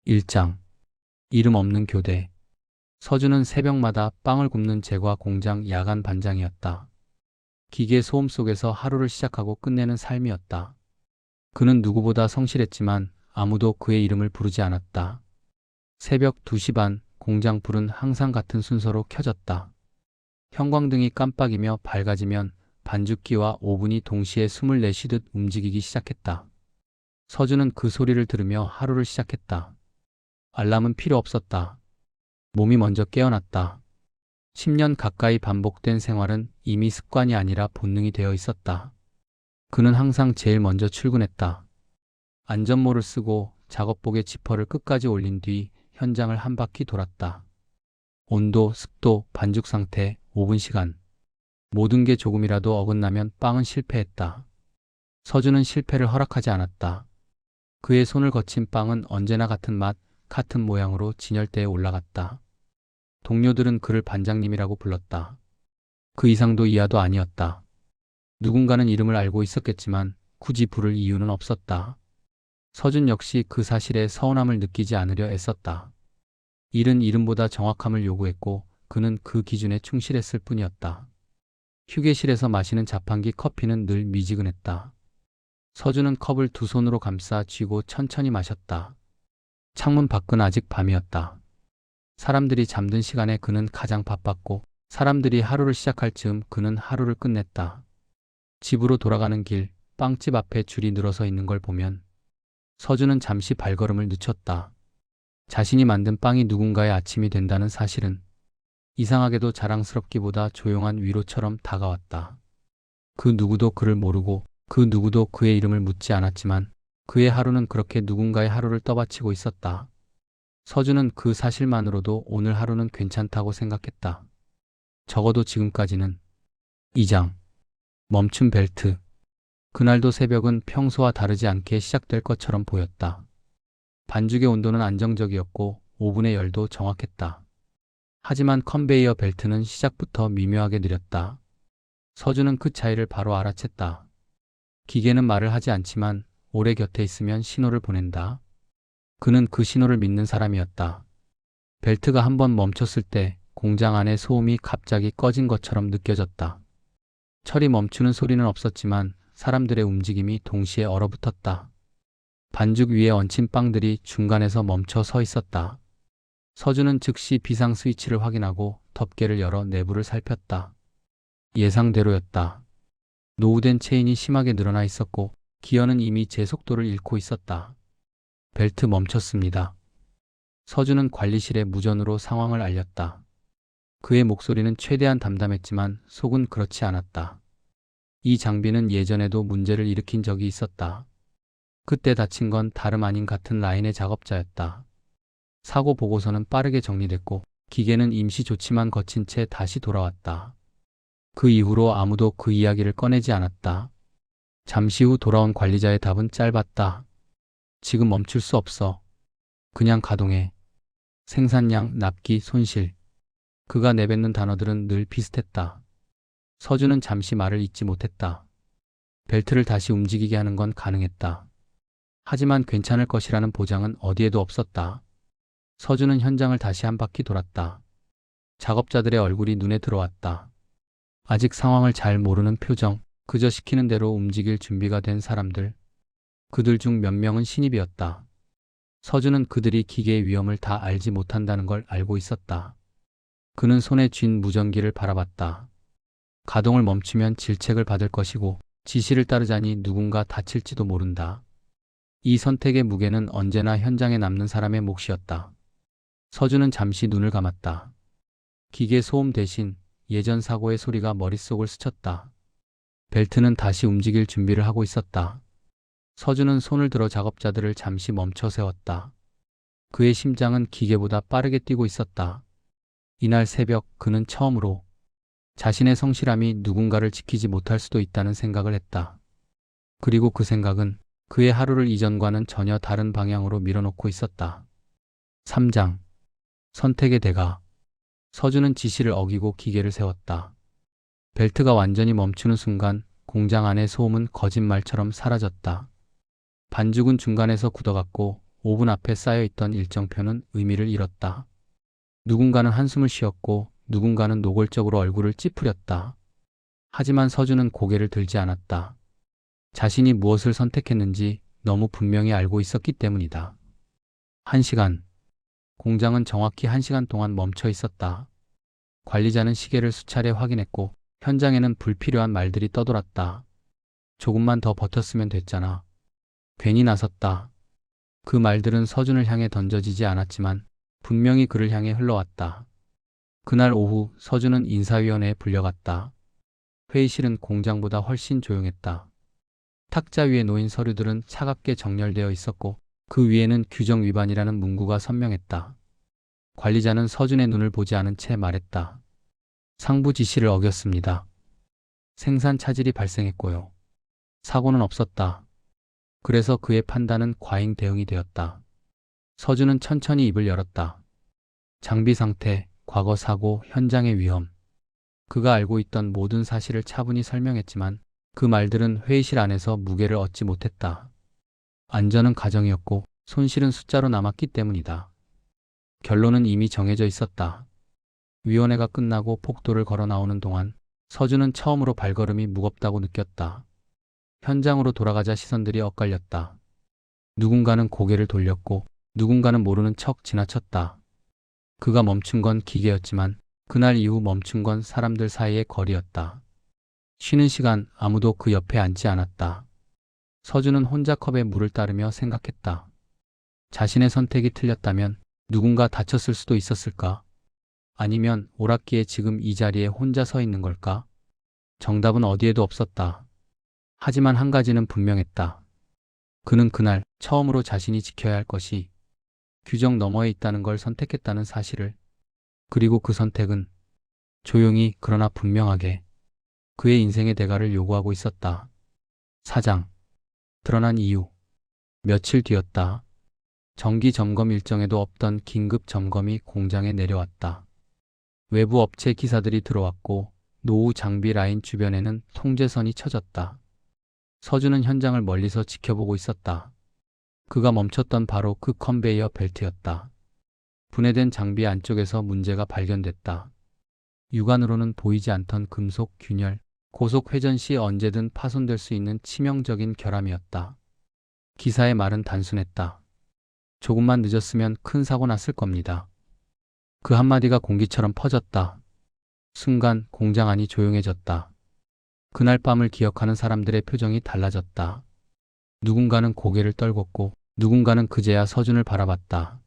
1장. 이름 없는 교대. 서준은 새벽마다 빵을 굽는 제과 공장 야간 반장이었다. 기계 소음 속에서 하루를 시작하고 끝내는 삶이었다. 그는 누구보다 성실했지만 아무도 그의 이름을 부르지 않았다. 새벽 2시 반, 공장 불은 항상 같은 순서로 켜졌다. 형광등이 깜빡이며 밝아지면 반죽기와 오븐이 동시에 숨을 내쉬듯 움직이기 시작했다. 서준은 그 소리를 들으며 하루를 시작했다. 알람은 필요 없었다. 몸이 먼저 깨어났다. 10년 가까이 반복된 생활은 이미 습관이 아니라 본능이 되어 있었다. 그는 항상 제일 먼저 출근했다. 안전모를 쓰고 작업복에 지퍼를 끝까지 올린 뒤 현장을 한 바퀴 돌았다. 온도, 습도, 반죽 상태, 오븐 시간. 모든 게 조금이라도 어긋나면 빵은 실패했다. 서준은 실패를 허락하지 않았다. 그의 손을 거친 빵은 언제나 같은 맛, 같은 모양으로 진열대에 올라갔다. 동료들은 그를 반장님이라고 불렀다. 그 이상도 이하도 아니었다. 누군가는 이름을 알고 있었겠지만 굳이 부를 이유는 없었다. 서준 역시 그 사실에 서운함을 느끼지 않으려 애썼다. 일은 이름보다 정확함을 요구했고 그는 그 기준에 충실했을 뿐이었다. 휴게실에서 마시는 자판기 커피는 늘 미지근했다. 서준은 컵을 두 손으로 감싸 쥐고 천천히 마셨다. 창문 밖은 아직 밤이었다. 사람들이 잠든 시간에 그는 가장 바빴고 사람들이 하루를 시작할 즈음 그는 하루를 끝냈다. 집으로 돌아가는 길, 빵집 앞에 줄이 늘어서 있는 걸 보면 서준은 잠시 발걸음을 늦췄다. 자신이 만든 빵이 누군가의 아침이 된다는 사실은 이상하게도 자랑스럽기보다 조용한 위로처럼 다가왔다. 그 누구도 그를 모르고 그 누구도 그의 이름을 묻지 않았지만 그의 하루는 그렇게 누군가의 하루를 떠받치고 있었다. 서준은 그 사실만으로도 오늘 하루는 괜찮다고 생각했다. 적어도 지금까지는. 2장. 멈춘 벨트. 그날도 새벽은 평소와 다르지 않게 시작될 것처럼 보였다. 반죽의 온도는 안정적이었고 오븐의 열도 정확했다. 하지만 컨베이어 벨트는 시작부터 미묘하게 느렸다. 서준은 그 차이를 바로 알아챘다. 기계는 말을 하지 않지만 오래 곁에 있으면 신호를 보낸다. 그는 그 신호를 믿는 사람이었다. 벨트가 한번 멈췄을 때 공장 안의 소음이 갑자기 꺼진 것처럼 느껴졌다. 철이 멈추는 소리는 없었지만 사람들의 움직임이 동시에 얼어붙었다. 반죽 위에 얹힌 빵들이 중간에서 멈춰 서 있었다. 서준은 즉시 비상 스위치를 확인하고 덮개를 열어 내부를 살폈다. 예상대로였다. 노후된 체인이 심하게 늘어나 있었고 기어는 이미 제 속도를 잃고 있었다. 벨트 멈췄습니다. 서준은 관리실에 무전으로 상황을 알렸다. 그의 목소리는 최대한 담담했지만 속은 그렇지 않았다. 이 장비는 예전에도 문제를 일으킨 적이 있었다. 그때 다친 건 다름 아닌 같은 라인의 작업자였다. 사고 보고서는 빠르게 정리됐고 기계는 임시 조치만 거친 채 다시 돌아왔다. 그 이후로 아무도 그 이야기를 꺼내지 않았다. 잠시 후 돌아온 관리자의 답은 짧았다. 지금 멈출 수 없어. 그냥 가동해. 생산량, 납기, 손실. 그가 내뱉는 단어들은 늘 비슷했다. 서준은 잠시 말을 잇지 못했다. 벨트를 다시 움직이게 하는 건 가능했다. 하지만 괜찮을 것이라는 보장은 어디에도 없었다. 서준은 현장을 다시 한 바퀴 돌았다. 작업자들의 얼굴이 눈에 들어왔다. 아직 상황을 잘 모르는 표정, 그저 시키는 대로 움직일 준비가 된 사람들. 그들 중 몇 명은 신입이었다. 서준은 그들이 기계의 위험을 다 알지 못한다는 걸 알고 있었다. 그는 손에 쥔 무전기를 바라봤다. 가동을 멈추면 질책을 받을 것이고 지시를 따르자니 누군가 다칠지도 모른다. 이 선택의 무게는 언제나 현장에 남는 사람의 몫이었다. 서준은 잠시 눈을 감았다. 기계 소음 대신 예전 사고의 소리가 머릿속을 스쳤다. 벨트는 다시 움직일 준비를 하고 있었다. 서준은 손을 들어 작업자들을 잠시 멈춰 세웠다. 그의 심장은 기계보다 빠르게 뛰고 있었다. 이날 새벽 그는 처음으로 자신의 성실함이 누군가를 지키지 못할 수도 있다는 생각을 했다. 그리고 그 생각은 그의 하루를 이전과는 전혀 다른 방향으로 밀어놓고 있었다. 3장. 선택의 대가. 서준은 지시를 어기고 기계를 세웠다. 벨트가 완전히 멈추는 순간 공장 안의 소음은 거짓말처럼 사라졌다. 반죽은 중간에서 굳어갔고 5분 앞에 쌓여있던 일정표는 의미를 잃었다. 누군가는 한숨을 쉬었고 누군가는 노골적으로 얼굴을 찌푸렸다. 하지만 서준은 고개를 들지 않았다. 자신이 무엇을 선택했는지 너무 분명히 알고 있었기 때문이다. 1시간. 공장은 정확히 1시간 동안 멈춰 있었다. 관리자는 시계를 수차례 확인했고 현장에는 불필요한 말들이 떠돌았다. 조금만 더 버텼으면 됐잖아. 괜히 나섰다. 그 말들은 서준을 향해 던져지지 않았지만 분명히 그를 향해 흘러왔다. 그날 오후 서준은 인사위원회에 불려갔다. 회의실은 공장보다 훨씬 조용했다. 탁자 위에 놓인 서류들은 차갑게 정렬되어 있었고 그 위에는 규정 위반이라는 문구가 선명했다. 관리자는 서준의 눈을 보지 않은 채 말했다. 상부 지시를 어겼습니다. 생산 차질이 발생했고요. 사고는 없었다. 그래서 그의 판단은 과잉 대응이 되었다. 서준은 천천히 입을 열었다. 장비 상태, 과거 사고, 현장의 위험. 그가 알고 있던 모든 사실을 차분히 설명했지만 그 말들은 회의실 안에서 무게를 얻지 못했다. 안전은 가정이었고 손실은 숫자로 남았기 때문이다. 결론은 이미 정해져 있었다. 위원회가 끝나고 폭도를 걸어 나오는 동안 서준은 처음으로 발걸음이 무겁다고 느꼈다. 현장으로 돌아가자 시선들이 엇갈렸다. 누군가는 고개를 돌렸고 누군가는 모르는 척 지나쳤다. 그가 멈춘 건 기계였지만 그날 이후 멈춘 건 사람들 사이의 거리였다. 쉬는 시간 아무도 그 옆에 앉지 않았다. 서준은 혼자 컵에 물을 따르며 생각했다. 자신의 선택이 틀렸다면 누군가 다쳤을 수도 있었을까? 아니면 오락기에 지금 이 자리에 혼자 서 있는 걸까? 정답은 어디에도 없었다. 하지만 한 가지는 분명했다. 그는 그날 처음으로 자신이 지켜야 할 것이 규정 너머에 있다는 걸 선택했다는 사실을. 그리고 그 선택은 조용히 그러나 분명하게 그의 인생의 대가를 요구하고 있었다. 사장. 드러난 이유. 며칠 뒤였다. 정기 점검 일정에도 없던 긴급 점검이 공장에 내려왔다. 외부 업체 기사들이 들어왔고 노후 장비 라인 주변에는 통제선이 쳐졌다. 서준은 현장을 멀리서 지켜보고 있었다. 그가 멈췄던 바로 그 컨베이어 벨트였다. 분해된 장비 안쪽에서 문제가 발견됐다. 육안으로는 보이지 않던 금속 균열, 고속 회전 시 언제든 파손될 수 있는 치명적인 결함이었다. 기사의 말은 단순했다. 조금만 늦었으면 큰 사고 났을 겁니다. 그 한마디가 공기처럼 퍼졌다. 순간 공장 안이 조용해졌다. 그날 밤을 기억하는 사람들의 표정이 달라졌다. 누군가는 고개를 떨궜고 누군가는 그제야 서준을 바라봤다.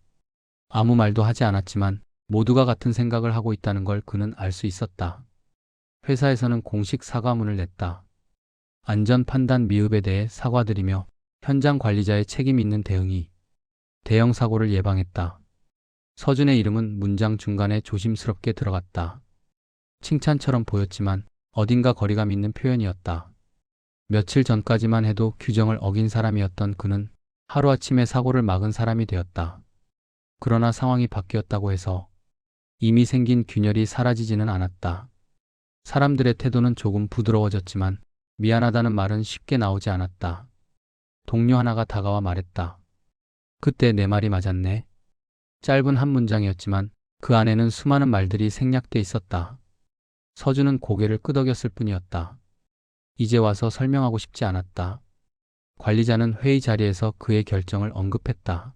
아무 말도 하지 않았지만 모두가 같은 생각을 하고 있다는 걸 그는 알 수 있었다. 회사에서는 공식 사과문을 냈다. 안전 판단 미흡에 대해 사과드리며 현장 관리자의 책임 있는 대응이 대형 사고를 예방했다. 서준의 이름은 문장 중간에 조심스럽게 들어갔다. 칭찬처럼 보였지만 어딘가 거리감 있는 표현이었다. 며칠 전까지만 해도 규정을 어긴 사람이었던 그는 하루아침에 사고를 막은 사람이 되었다. 그러나 상황이 바뀌었다고 해서 이미 생긴 균열이 사라지지는 않았다. 사람들의 태도는 조금 부드러워졌지만 미안하다는 말은 쉽게 나오지 않았다. 동료 하나가 다가와 말했다. 그때 내 말이 맞았네. 짧은 한 문장이었지만 그 안에는 수많은 말들이 생략돼 있었다. 서준은 고개를 끄덕였을 뿐이었다. 이제 와서 설명하고 싶지 않았다. 관리자는 회의 자리에서 그의 결정을 언급했다.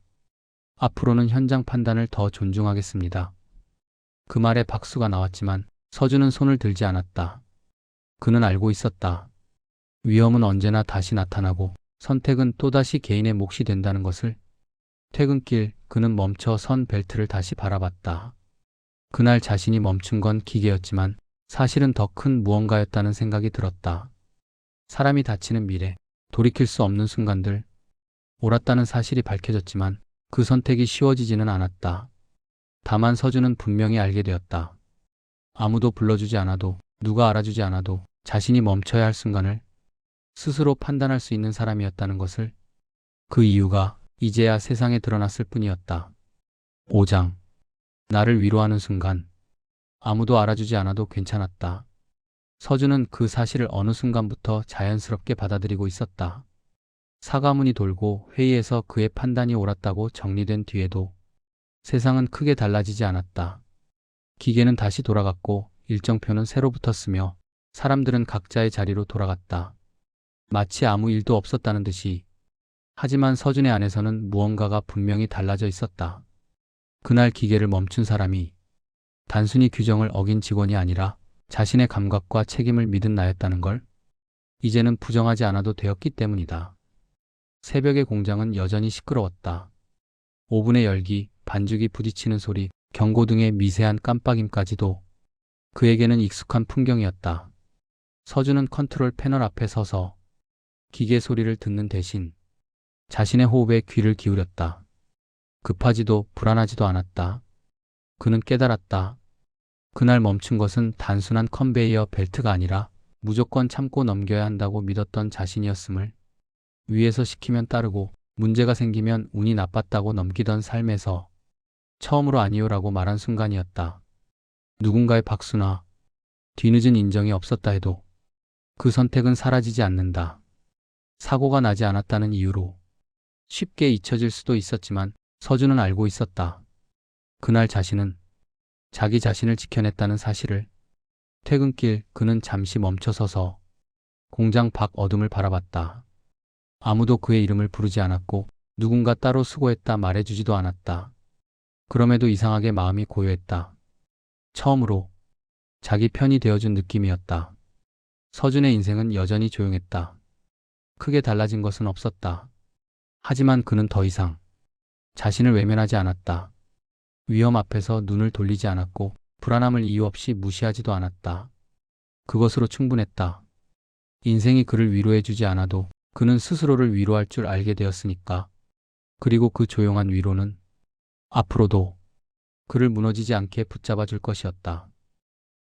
앞으로는 현장 판단을 더 존중하겠습니다. 그 말에 박수가 나왔지만 서준은 손을 들지 않았다. 그는 알고 있었다. 위험은 언제나 다시 나타나고 선택은 또다시 개인의 몫이 된다는 것을. 퇴근길 그는 멈춰 선 벨트를 다시 바라봤다. 그날 자신이 멈춘 건 기계였지만 사실은 더 큰 무언가였다는 생각이 들었다. 사람이 다치는 미래, 돌이킬 수 없는 순간들. 옳았다는 사실이 밝혀졌지만 그 선택이 쉬워지지는 않았다. 다만 서준은 분명히 알게 되었다. 아무도 불러주지 않아도, 누가 알아주지 않아도 자신이 멈춰야 할 순간을 스스로 판단할 수 있는 사람이었다는 것을. 그 이유가 이제야 세상에 드러났을 뿐이었다. 5장. 나를 위로하는 순간. 아무도 알아주지 않아도 괜찮았다. 서준은 그 사실을 어느 순간부터 자연스럽게 받아들이고 있었다. 사과문이 돌고 회의에서 그의 판단이 옳았다고 정리된 뒤에도 세상은 크게 달라지지 않았다. 기계는 다시 돌아갔고 일정표는 새로 붙었으며 사람들은 각자의 자리로 돌아갔다. 마치 아무 일도 없었다는 듯이. 하지만 서준의 안에서는 무언가가 분명히 달라져 있었다. 그날 기계를 멈춘 사람이 단순히 규정을 어긴 직원이 아니라 자신의 감각과 책임을 믿은 나였다는 걸 이제는 부정하지 않아도 되었기 때문이다. 새벽의 공장은 여전히 시끄러웠다. 오븐의 열기, 반죽이 부딪히는 소리, 경고등의 미세한 깜빡임까지도 그에게는 익숙한 풍경이었다. 서준은 컨트롤 패널 앞에 서서 기계 소리를 듣는 대신 자신의 호흡에 귀를 기울였다. 급하지도 불안하지도 않았다. 그는 깨달았다. 그날 멈춘 것은 단순한 컨베이어 벨트가 아니라 무조건 참고 넘겨야 한다고 믿었던 자신이었음을. 위에서 시키면 따르고 문제가 생기면 운이 나빴다고 넘기던 삶에서 처음으로 아니요라고 말한 순간이었다. 누군가의 박수나 뒤늦은 인정이 없었다 해도 그 선택은 사라지지 않는다. 사고가 나지 않았다는 이유로 쉽게 잊혀질 수도 있었지만 서준은 알고 있었다. 그날 자신은 자기 자신을 지켜냈다는 사실을. 퇴근길 그는 잠시 멈춰서서 공장 밖 어둠을 바라봤다. 아무도 그의 이름을 부르지 않았고 누군가 따로 수고했다 말해주지도 않았다. 그럼에도 이상하게 마음이 고요했다. 처음으로 자기 편이 되어준 느낌이었다. 서준의 인생은 여전히 조용했다. 크게 달라진 것은 없었다. 하지만 그는 더 이상 자신을 외면하지 않았다. 위험 앞에서 눈을 돌리지 않았고 불안함을 이유 없이 무시하지도 않았다. 그것으로 충분했다. 인생이 그를 위로해주지 않아도 그는 스스로를 위로할 줄 알게 되었으니까. 그리고 그 조용한 위로는 앞으로도 그를 무너지지 않게 붙잡아 줄 것이었다.